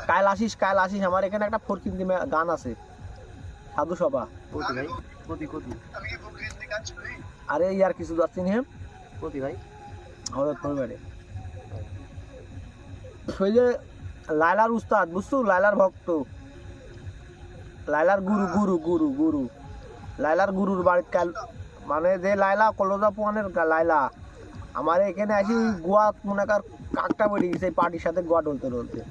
কাল আসিস আমার এখানে একটা ফরকিন দিমে গান আছে সাধু সভা। কোথি ভাই কোথি আরে ইয়ার কিছু যাচ্ছি নি কোথি ভাই আমাদের পরিবারে ওই যে লাইলার উস্তাদ বুঝছো, লাইলার ভক্ত, লাইলার গুরু লাইলার গুরুর বাড়িতে কাল মানে যে লাইলা কলজা পোয়ানের লাইলা আমার এখানে আসি গোয়া মনে কর কাকটা বেড়ে গেছে পার্টির সাথে গোয়া ডলতে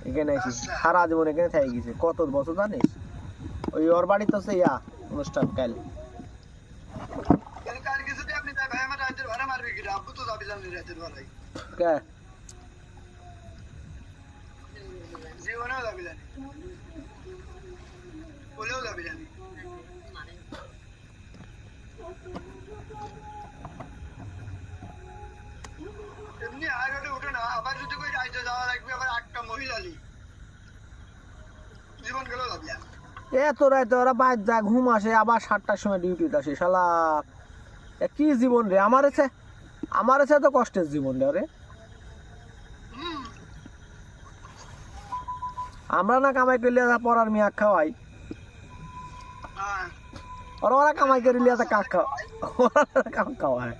এখানে আসি সারা জীবন এখানে থেকে গেছে কত বছর জানিস। ওই ওর বাড়িতে হচ্ছে ইয়া অনুষ্ঠান কাল। কে এমনি হাইরোডে উঠে না, আবার যদি কই রাইতে যাওয়া লাগবে আবার 8টা মহিলা লি জীবন গেল লাগলা। এত রাতে ওরা বাইর যায় ঘুম আসে আবার 7টার সময় ডিউটিতে আসে শালা কি জীবন রে আমার আছে তো কষ্টের জীবন রে। আমরা না কামাই করলে পড়ার মিয়া খাওয়াই ওরা কামাই করে লিয়া কাক খাওয়ায়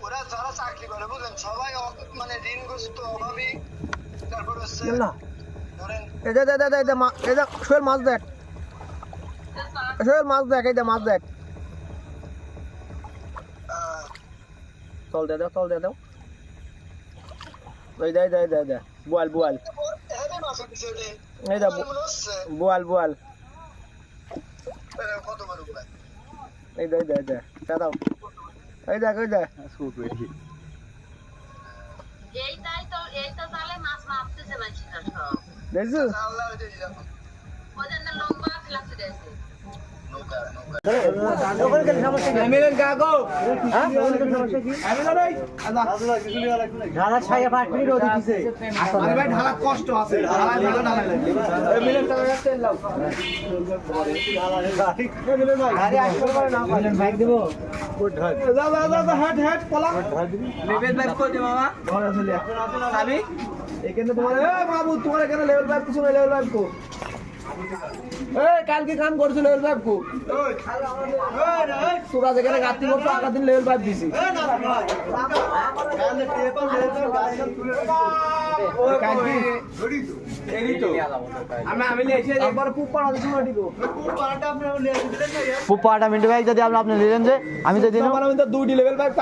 ওরা যারা চাকরি করে বুঝলেন সবাই মানে ঋণগ্রস্ত অভাবী। তারপর হচ্ছে ধরেন সোহেল মাছ দেখ এই যে মাছ দেখ চল দে দাও ওই দে বোয়াল এই দে বোয়াল কত বড় ভাই এই দে দাও এই দেখ সুট বেরি এই তো তাহলে মাছ মারতেছে মাছটা সব দেখছো আল্লাহ হইতে দিলাম ওদের না লম্বা ক্লাসে দিয়েছে কালকে কাম করছো লেভেল 5 কো তোরা যেখানে গাতি করছো আগা দিন লেভেল 5 দিছি পুপাটা মিন্টু ভাই যদি আপনি নিলেন যে আমি তো দিন 2 লেভেল 5